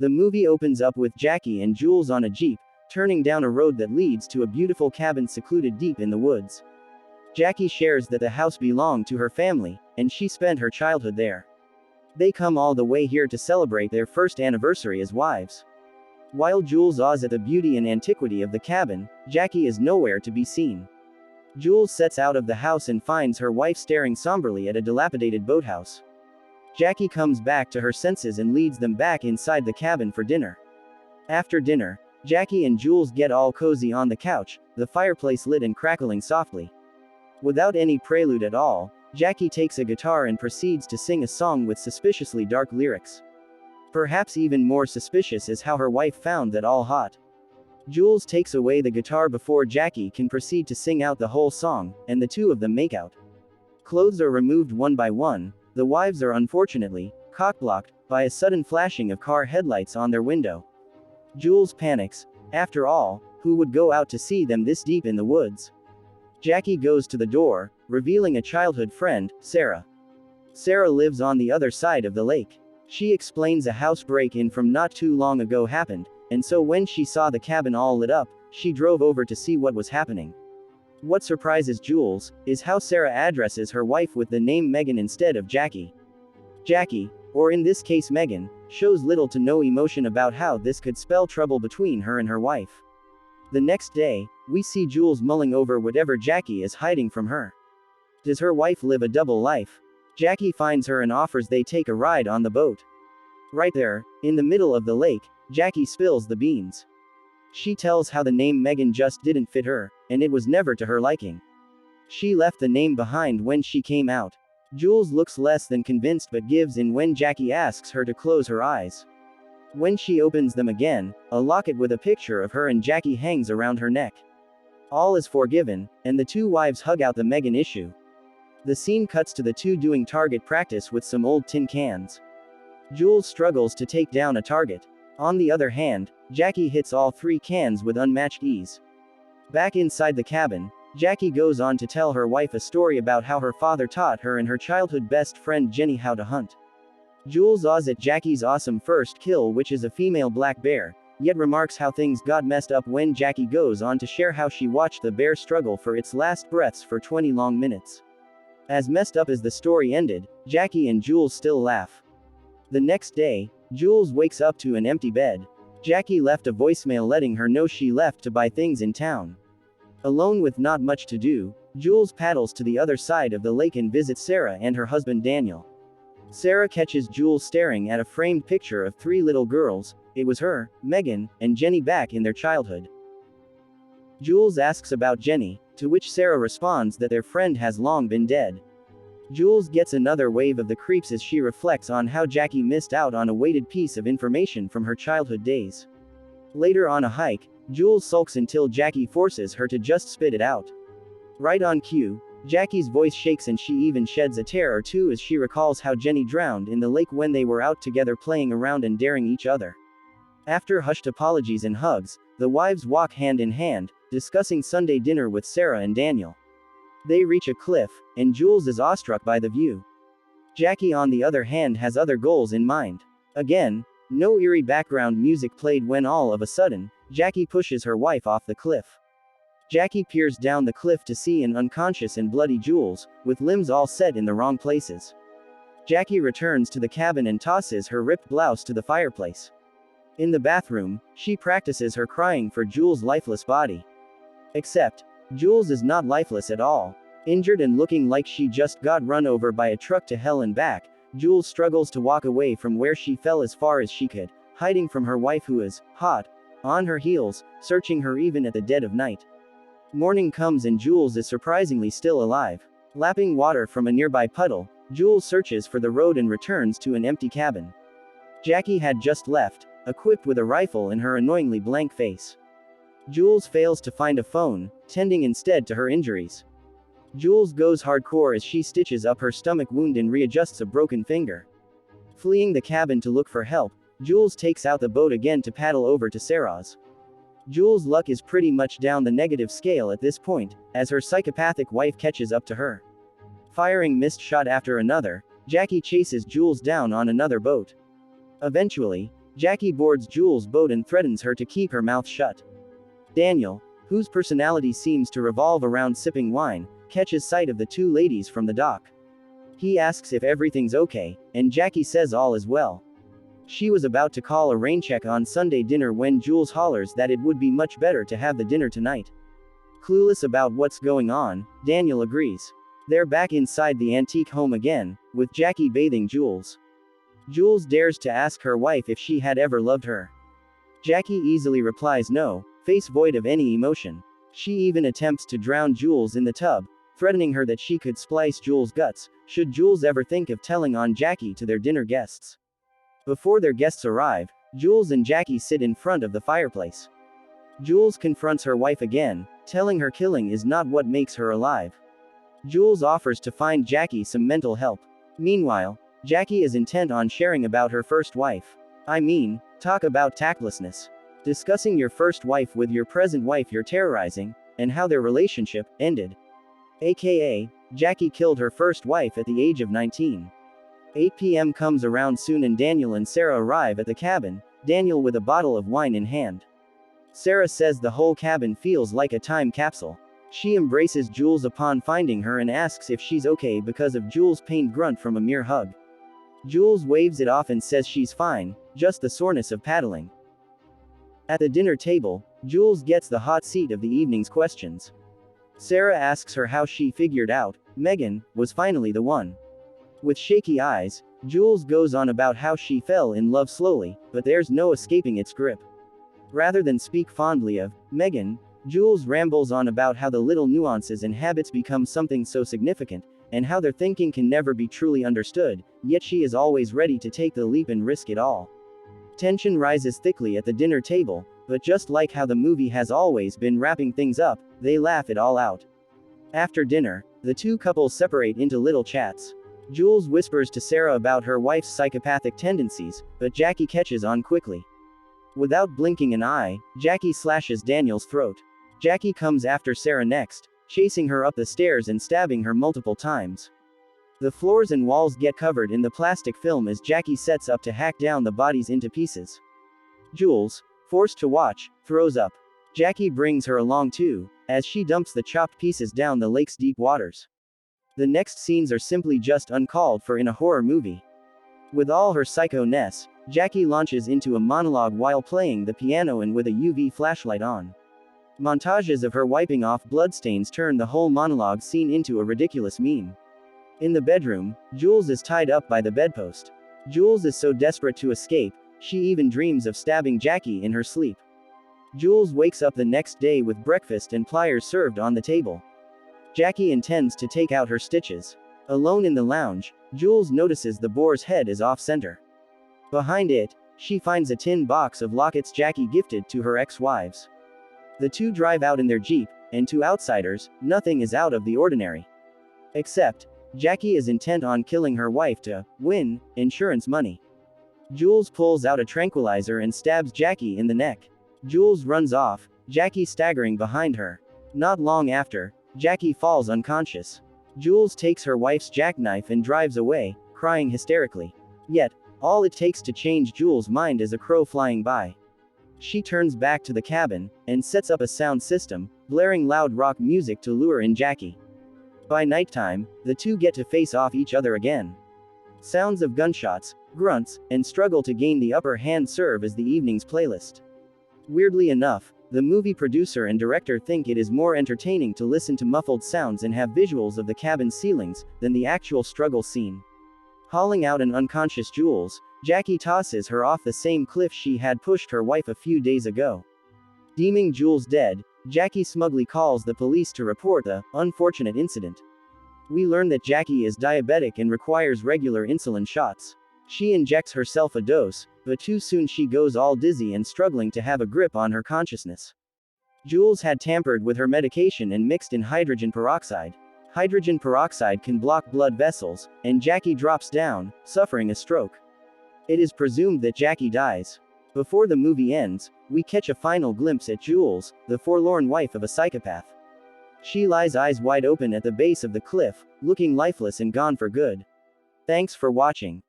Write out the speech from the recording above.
The movie opens up with Jackie and Jules on a Jeep, turning down a road that leads to a beautiful cabin secluded deep in the woods. Jackie shares that the house belonged to her family, and she spent her childhood there. They come all the way here to celebrate their first anniversary as wives. While Jules awes at the beauty and antiquity of the cabin, Jackie is nowhere to be seen. Jules sets out of the house and finds her wife staring somberly at a dilapidated boathouse. Jackie comes back to her senses and leads them back inside the cabin for dinner. After dinner, Jackie and Jules get all cozy on the couch, the fireplace lit and crackling softly. Without any prelude at all, Jackie takes a guitar and proceeds to sing a song with suspiciously dark lyrics. Perhaps even more suspicious is how her wife found that all hot. Jules takes away the guitar before Jackie can proceed to sing out the whole song, and the two of them make out. Clothes are removed one by one. The wives are unfortunately cock-blocked by a sudden flashing of car headlights on their window. Jules panics. After all, who would go out to see them this deep in the woods? Jackie goes to the door, revealing a childhood friend, Sarah. Sarah lives on the other side of the lake. She explains a house break-in from not too long ago happened, and so when she saw the cabin all lit up, she drove over to see what was happening. What surprises Jules is how Sarah addresses her wife with the name Megan instead of Jackie. Jackie, or in this case Megan, shows little to no emotion about how this could spell trouble between her and her wife. The next day, we see Jules mulling over whatever Jackie is hiding from her. Does her wife live a double life? Jackie finds her and offers they take a ride on the boat. Right there, in the middle of the lake, Jackie spills the beans. She tells how the name Megan just didn't fit her, and it was never to her liking. She left the name behind when she came out. Jules looks less than convinced but gives in when Jackie asks her to close her eyes. When she opens them again, a locket with a picture of her and Jackie hangs around her neck. All is forgiven, and the two wives hug out the Megan issue. The scene cuts to the two doing target practice with some old tin cans. Jules struggles to take down a target. On the other hand, Jackie hits all three cans with unmatched ease. Back inside the cabin, Jackie goes on to tell her wife a story about how her father taught her and her childhood best friend Jenny how to hunt. Jules awes at Jackie's awesome first kill, which is a female black bear, yet remarks how things got messed up when Jackie goes on to share how she watched the bear struggle for its last breaths for 20 long minutes. As messed up as the story ended, Jackie and Jules still laugh. The next day, Jules wakes up to an empty bed. Jackie left a voicemail letting her know she left to buy things in town. Alone with not much to do, Jules paddles to the other side of the lake and visits Sarah and her husband Daniel. Sarah catches Jules staring at a framed picture of three little girls. It was her, Megan, and Jenny back in their childhood. Jules asks about Jenny, to which Sarah responds that their friend has long been dead. Jules gets another wave of the creeps as she reflects on how Jackie missed out on a weighted piece of information from her childhood days. Later on a hike, Jules sulks until Jackie forces her to just spit it out. Right on cue, Jackie's voice shakes and she even sheds a tear or two as she recalls how Jenny drowned in the lake when they were out together playing around and daring each other. After hushed apologies and hugs, the wives walk hand in hand, discussing Sunday dinner with Sarah and Daniel. They reach a cliff, and Jules is awestruck by the view. Jackie on the other hand has other goals in mind. Again, no eerie background music played when all of a sudden, Jackie pushes her wife off the cliff. Jackie peers down the cliff to see an unconscious and bloody Jules, with limbs all set in the wrong places. Jackie returns to the cabin and tosses her ripped blouse to the fireplace. In the bathroom, she practices her crying for Jules' lifeless body. Except, Jules is not lifeless at all. Injured and looking like she just got run over by a truck to hell and back, Jules struggles to walk away from where she fell as far as she could, hiding from her wife who is, hot, on her heels, searching her even at the dead of night. Morning comes and Jules is surprisingly still alive. Lapping water from a nearby puddle, Jules searches for the road and returns to an empty cabin. Jackie had just left, equipped with a rifle in her annoyingly blank face. Jules fails to find a phone, tending instead to her injuries. Jules goes hardcore as she stitches up her stomach wound and readjusts a broken finger. Fleeing the cabin to look for help, Jules takes out the boat again to paddle over to Sarah's. Jules' luck is pretty much down the negative scale at this point, as her psychopathic wife catches up to her. Firing missed shot after another, Jackie chases Jules down on another boat. Eventually, Jackie boards Jules' boat and threatens her to keep her mouth shut. Daniel, whose personality seems to revolve around sipping wine, catches sight of the two ladies from the dock. He asks if everything's okay, and Jackie says all is well. She was about to call a rain check on Sunday dinner when Jules hollers that it would be much better to have the dinner tonight. Clueless about what's going on, Daniel agrees. They're back inside the antique home again, with Jackie bathing Jules. Jules dares to ask her wife if she had ever loved her. Jackie easily replies no, face void of any emotion. She even attempts to drown Jules in the tub, threatening her that she could splice Jules' guts, should Jules ever think of telling on Jackie to their dinner guests. Before their guests arrive, Jules and Jackie sit in front of the fireplace. Jules confronts her wife again, telling her killing is not what makes her alive. Jules offers to find Jackie some mental help. Meanwhile, Jackie is intent on sharing about her first wife. I mean, talk about tactlessness. Discussing your first wife with your present wife you're terrorizing, and how their relationship ended. AKA, Jackie killed her first wife at the age of 19. 8 p.m. comes around soon and Daniel and Sarah arrive at the cabin, Daniel with a bottle of wine in hand. Sarah says the whole cabin feels like a time capsule. She embraces Jules upon finding her and asks if she's okay because of Jules' pained grunt from a mere hug. Jules waves it off and says she's fine, just the soreness of paddling. At the dinner table, Jules gets the hot seat of the evening's questions. Sarah asks her how she figured out Megan was finally the one. With shaky eyes, Jules goes on about how she fell in love slowly, but there's no escaping its grip. Rather than speak fondly of Megan, Jules rambles on about how the little nuances and habits become something so significant, and how their thinking can never be truly understood, yet she is always ready to take the leap and risk it all. Tension rises thickly at the dinner table, but just like how the movie has always been wrapping things up, they laugh it all out. After dinner, the two couples separate into little chats. Jules whispers to Sarah about her wife's psychopathic tendencies, but Jackie catches on quickly. Without blinking an eye, Jackie slashes Daniel's throat. Jackie comes after Sarah next, chasing her up the stairs and stabbing her multiple times. The floors and walls get covered in the plastic film as Jackie sets up to hack down the bodies into pieces. Jules, forced to watch, throws up. Jackie brings her along too, as she dumps the chopped pieces down the lake's deep waters. The next scenes are simply just uncalled for in a horror movie. With all her psycho-ness, Jackie launches into a monologue while playing the piano and with a UV flashlight on. Montages of her wiping off bloodstains turn the whole monologue scene into a ridiculous meme. In the bedroom, Jules is tied up by the bedpost. Jules is so desperate to escape, she even dreams of stabbing Jackie in her sleep. Jules wakes up the next day with breakfast and pliers served on the table. Jackie intends to take out her stitches. Alone in the lounge, Jules notices the boar's head is off-center. Behind it, she finds a tin box of lockets Jackie gifted to her ex-wives. The two drive out in their Jeep, and to outsiders, nothing is out of the ordinary. Except, Jackie is intent on killing her wife to win insurance money. Jules pulls out a tranquilizer and stabs Jackie in the neck. Jules runs off, Jackie staggering behind her. Not long after, Jackie falls unconscious. Jules takes her wife's jackknife and drives away, crying hysterically. Yet, all it takes to change Jules' mind is a crow flying by. She turns back to the cabin, and sets up a sound system, blaring loud rock music to lure in Jackie. By nighttime, the two get to face off each other again. Sounds of gunshots, grunts, and struggle to gain the upper hand serve as the evening's playlist. Weirdly enough, the movie producer and director think it is more entertaining to listen to muffled sounds and have visuals of the cabin's ceilings, than the actual struggle scene. Hauling out an unconscious Jules, Jackie tosses her off the same cliff she had pushed her wife a few days ago. Deeming Jules dead, Jackie smugly calls the police to report the unfortunate incident. We learn that Jackie is diabetic and requires regular insulin shots. She injects herself a dose, but too soon she goes all dizzy and struggling to have a grip on her consciousness. Jules had tampered with her medication and mixed in hydrogen peroxide. Hydrogen peroxide can block blood vessels, and Jackie drops down, suffering a stroke. It is presumed that Jackie dies. Before the movie ends, we catch a final glimpse at Jules, the forlorn wife of a psychopath. She lies eyes wide open at the base of the cliff, looking lifeless and gone for good. Thanks for watching.